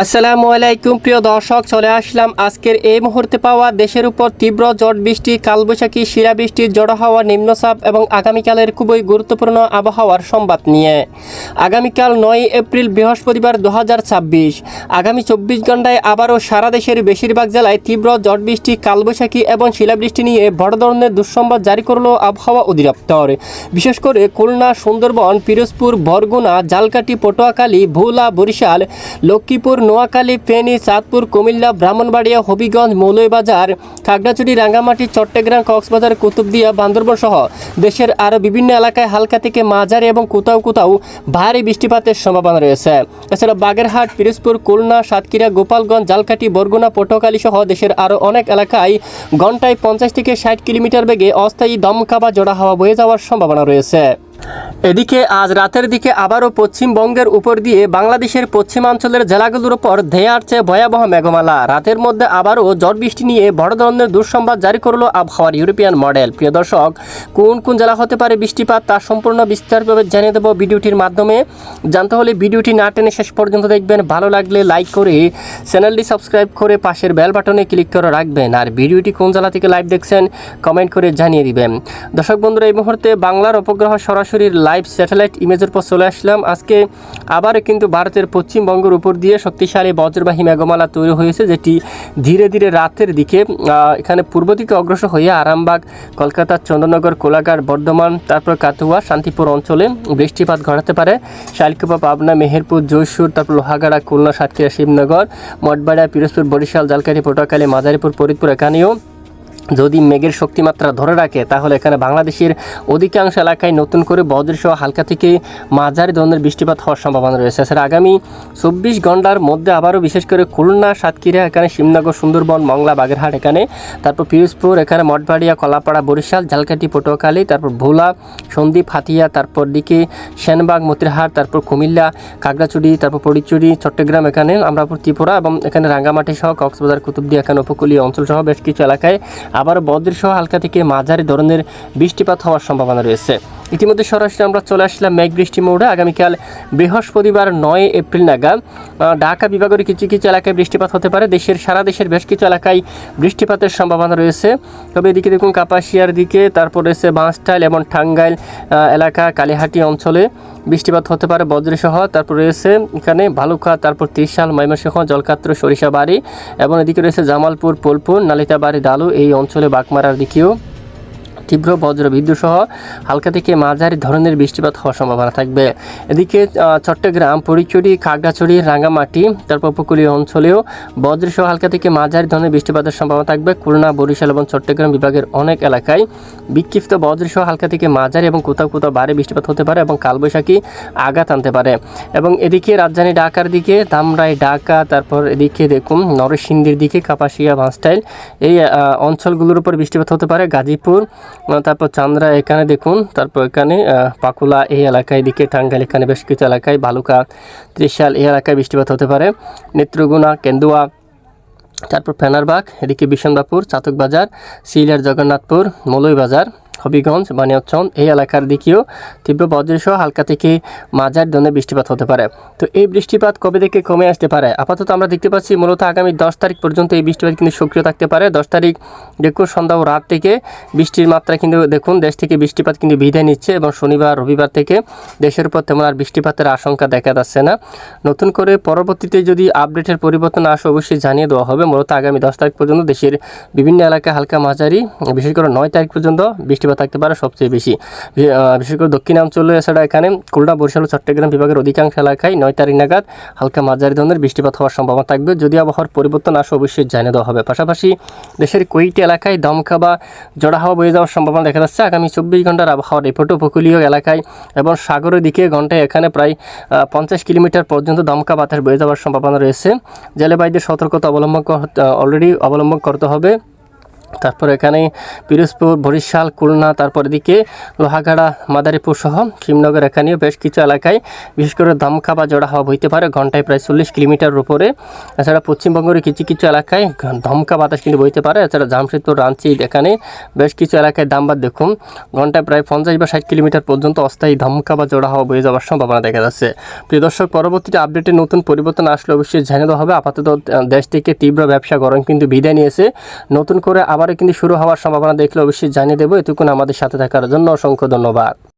আসসালামু আলাইকুম প্রিয় দর্শক, চলে আসলাম আজকের এই মুহূর্তে পাওয়া দেশের উপর তীব্র ঝড় বৃষ্টি, কালবৈশাখী, শিলাবৃষ্টির জড়ো হাওয়া, নিম্নচাপ এবং আগামীকালের খুবই গুরুত্বপূর্ণ আবহাওয়ার সংবাদ নিয়ে। আগামীকাল 9 এপ্রিল বৃহস্পতিবার 2026, আগামী 24 ঘন্টায় আবারও সারা দেশের বেশিরভাগ জেলায় তীব্র ঝড় বৃষ্টি, কালবৈশাখী এবং শিলাবৃষ্টি নিয়ে বড় ধরনের দুঃসংবাদ জারি করল আবহাওয়া অধিদপ্তর। বিশেষ করে খুলনা, সুন্দরবন, পিরোজপুর, বরগুনা, ঝালকাঠি, পটুয়াখালী, ভোলা, বরিশাল, লক্ষ্মীপুর, নোয়াখালী, ফেনী, চাঁদপুর, কুমিল্লা, ব্রাহ্মণবাড়িয়া, হবিগঞ্জ, মৌলভীবাজার, খাগড়াছড়ি, রাঙ্গামাটি, চট্টগ্রাম, কক্সবাজার, কুতুবদিয়া, বান্দরবান সহ দেশের আরও বিভিন্ন এলাকায় হালকা থেকে মাঝারি এবং কোথাও কোথাও ভারী বৃষ্টিপাতের সম্ভাবনা রয়েছে। এছাড়া বাগেরহাট, পিরোজপুর, খুলনা, সাতক্ষীরা, গোপালগঞ্জ, ঝালকাঠি, বরগুনা, পটুয়াখালী সহ দেশের আরও অনেক এলাকায় ঘন্টায় 50 থেকে 60 কিলোমিটার বেগে অস্থায়ী দমকা বা জোড়া হাওয়া বয়ে যাওয়ার সম্ভাবনা রয়েছে। এদিকে আজ রাতের দিকে আবারও পশ্চিমবঙ্গের উপর দিয়ে বাংলাদেশের পশ্চিমাঞ্চলের জেলাগুলোর উপর ধেয়ে আসছে ভয়াবহ মেঘমালা। রাতের মধ্যে আবারও ঝড় বৃষ্টি নিয়ে বড় ধরনের দুঃসংবাদ জারি করলো আবহাওয়ার ইউরোপিয়ান মডেল। প্রিয় দর্শক, কোন কোন জেলা হতে পারে বৃষ্টিপাত তার সম্পূর্ণ বিস্তারিতভাবে জানিয়ে দেবো ভিডিওটির মাধ্যমে। জানতে হলে ভিডিওটি না টেনে শেষ পর্যন্ত দেখবেন। ভালো লাগলে লাইক করে চ্যানেলটি সাবস্ক্রাইব করে পাশের বেল বাটনে ক্লিক করে রাখবেন। আর ভিডিওটি কোন জেলা থেকে লাইভ দেখছেন কমেন্ট করে জানিয়ে দিবেন। দর্শক বন্ধুরা, এই মুহূর্তে বাংলার উপগ্রহ সরাসরি লাইভ স্যাটেলাইট ইমেজের পর চলে আসলাম। আজকে আবার কিন্তু ভারতের পশ্চিমবঙ্গের উপর দিয়ে শক্তিশালী বজ্রবাহী মেঘমালা তৈরি হয়েছে, যেটি ধীরে ধীরে রাতের দিকে এখানে পূর্ব দিকে অগ্রসর হয়ে আরামবাগ, কলকাতা, চন্দ্রনগর, কোলাঘাট, বর্ধমান, তারপর কাতুয়া, শান্তিপুর অঞ্চলে বৃষ্টিপাত ঘটাতে পারে। শালকুপা, পাবনা, মেহেরপুর, যশোর, তারপর লোহাগাড়া, খুলনা, সাতক্ষীরা, শিবনগর, মঠবাড়িয়া, পিরোজপুর, বরিশাল, ঝালকাঠি, পটুয়াখালী, মাদারীপুর, ফরিদপুর এখানেও যদি মেঘের শক্তিমাত্রা ধরে রাখে তাহলে এখানে বাংলাদেশের অধিকাংশ এলাকায় নতুন করে বজ্রসহ হালকা থেকে মাঝারি ধরনের বৃষ্টিপাত হওয়ার সম্ভাবনা রয়েছে। এছাড়া আগামী 24 ঘন্টার মধ্যে আবারও বিশেষ করে খুলনা, সাতক্ষীরা এখানে, শিবনগর, সুন্দরবন, মংলা, বাগেরহাট এখানে, তারপর পিরোজপুর এখানে, মঠবাড়িয়া, কলাপাড়া, বরিশাল, ঝালকাঠি, পটুয়াখালী, তারপর ভোলা, সন্দ্বীপ, হাতিয়া, তারপর দিকে সেনবাগ, মতিরহাট, তারপর কুমিল্লা, খাগড়াছড়ি, তারপর ফটিকছড়ি, চট্টগ্রাম এখানে, আমরাপুর, ত্রিপুরা এবং এখানে রাঙ্গামাটি সহ কক্সবাজার, কুতুবদিয়া এখানে উপকূলীয় অঞ্চল সহ বেশ কিছু এলাকায় আবার বজ্রসহ হালকা থেকে মাঝারি ধরনের বৃষ্টিপাত হওয়ার সম্ভাবনা রয়েছে। ইতিমধ্যে সরাসরি আমরা চলে আসলাম মেঘ বৃষ্টি মোড়ে। আগামীকাল বৃহস্পতিবার 9 এপ্রিল নাগাদ ঢাকা বিভাগের কিছু কিছু এলাকায় বৃষ্টিপাত হতে পারে। সারা দেশের বেশ কিছু এলাকায় বৃষ্টিপাতের সম্ভাবনা রয়েছে। তবে এদিকে দেখুন কাপাসিয়ার দিকে, তারপর রয়েছে বাঁশটাইল এবং টাঙ্গাইল এলাকা, কালীহাটি অঞ্চলে বৃষ্টিপাত হতে পারে বজ্রসহ। তারপর রয়েছে এখানে ভালুকা, তারপর ত্রিশাল, ময়মনসিংহ, জলকাত্র, সরিষাবাড়ি এবং এদিকে রয়েছে জামালপুর, পোলপুর, নালিতাবাড়ি, দালু এই অঞ্চলে, বাগমারার দিকেও তীব্র বজ্র বিদ্যুৎ সহ হালকা থেকে মাঝারি ধরনের বৃষ্টিপাত হওয়ার সম্ভাবনা থাকবে। এদিকে চট্টগ্রাম, ফটিকছড়ি, খাগড়াছড়ি, রাঙ্গামাটি, তারপর উপকূলীয় অঞ্চলেও বজ্রসহ হালকা থেকে মাঝারি ধরনের বৃষ্টিপাতের সম্ভাবনা থাকবে। খুলনা, বরিশাল এবং চট্টগ্রাম বিভাগের অনেক এলাকায় বিক্ষিপ্ত বজ্রসহ হালকা থেকে মাঝারি এবং কোথাও কোথাও ভারী বৃষ্টিপাত হতে পারে এবং কালবৈশাখী আঘাত আনতে পারে। এবং এদিকে রাজধানী ঢাকার দিকে, ধামরাই, ঢাকা, তারপর এদিকে দেখুন নরসিংদীর দিকে, কাপাসিয়া, বাঁশটাইল এই অঞ্চলগুলোর উপর বৃষ্টিপাত হতে পারে। গাজীপুর, তারপর চান্দ্রা এখানে দেখুন, তারপর এখানে পাকুলা এই এলাকায়, দিকে টাঙ্গাইল এখানে বেশ কিছু এলাকায়, ভালুকা, ত্রিশাল এই এলাকায় বৃষ্টিপাত হতে পারে। নেত্রকোনা, কেন্দুয়া, তারপর ফেনারবাগ, এদিকে বিশনবাপুর, চাতকবাজার, সিলেট, জগন্নাথপুর, মৌলভীবাজার, হবিগঞ্জ, বানিয়াচং এই এলাকার দিকেও তীব্র বজ্রসহ হালকা থেকে মাঝারি ধরনের বৃষ্টিপাত হতে পারে। তো এই বৃষ্টিপাত কবে থেকে কমে আসতে পারে? আপাতত আমরা দেখতে পাচ্ছি মূলত আগামী 10 তারিখ পর্যন্ত এই বৃষ্টিপাত কিন্তু সক্রিয় থাকতে পারে। 10 তারিখ দেখুন সন্ধ্যা ও রাত থেকে বৃষ্টির মাত্রা কিন্তু দেখুন দেশ থেকে বৃষ্টিপাত কিন্তু বিদায় নিচ্ছে এবং শনিবার, রবিবার থেকে দেশের উপর তেমন আর বৃষ্টিপাতের আশঙ্কা দেখা যাচ্ছে না। নতুন করে পরবর্তীতে যদি আপডেটের পরিবর্তন আসে অবশ্যই জানিয়ে দেওয়া হবে। মূলত আগামী 10 তারিখ পর্যন্ত দেশের বিভিন্ন এলাকায় হালকা মাঝারি, বিশেষ করে 9 তারিখ পর্যন্ত বৃষ্টিপাত থাকতে পারে সবচেয়ে বেশি, বিশেষ করে দক্ষিণাঞ্চলে। এছাড়া এখানে খুলনা, বরিশাল, চট্টগ্রাম বিভাগের অধিকাংশ এলাকায় 9 তারিখ নাগাদ হালকা মাঝারি ধরনের বৃষ্টিপাত হওয়ার সম্ভাবনা থাকবে। যদি আবহাওয়ার পরিবর্তন আসে অবশ্যই জানিয়ে দেওয়া হবে। পাশাপাশি দেশের কয়েকটি এলাকায় দমকা বা জোড়া হাওয়া বয়ে যাওয়ার সম্ভাবনা দেখা যাচ্ছে। আগামী 24 ঘন্টার আবহাওয়া রিপোর্ট উপকূলীয় এলাকায় এবং সাগরের দিকে ঘন্টায় এখানে প্রায় 50 কিলোমিটার পর্যন্ত দমকা বাতাস বয়ে যাওয়ার সম্ভাবনা রয়েছে। জেলেবাইদের সতর্কতা অলরেডি অবলম্বন করতে হবে। তারপর এখানে পিরোজপুর, বরিশাল, খুলনা, তারপর এদিকে লোহাগাড়া, মাদারীপুর সহ শিবনগর এখানেও বেশ কিছু এলাকায় বিশেষ করে দমকা বা জোড়া হাওয়া বইতে পারে ঘন্টায় প্রায় 40 কিলোমিটারের উপরে। এছাড়া পশ্চিমবঙ্গের কিছু কিছু এলাকায় দমকা বাতাস কিন্তু বইতে পারে। এছাড়া জামশেদপুর, রাঞ্চি এখানে বেশ কিছু এলাকায় দামবাদ দেখুন ঘন্টায় প্রায় 50 বা 60 কিলোমিটার পর্যন্ত অস্থায়ী দমকা বা জোড়া হাওয়া বয়ে যাওয়ার সম্ভাবনা দেখা যাচ্ছে। প্রিয় দর্শক, পরবর্তীতে আপডেটে নতুন পরিবর্তন আসলে অবশ্যই জানিয়ে দেওয়া হবে। আপাতত দেশ থেকে তীব্র ব্যবসা গরম কিন্তু বিদায় নিয়েছে, নতুন করে আবারও কিন্তু শুরু হওয়ার সম্ভাবনা দেখলে অবশ্যই জানিয়ে দেবো। এতক্ষণ আমাদের সাথে থাকার জন্য অসংখ্য ধন্যবাদ।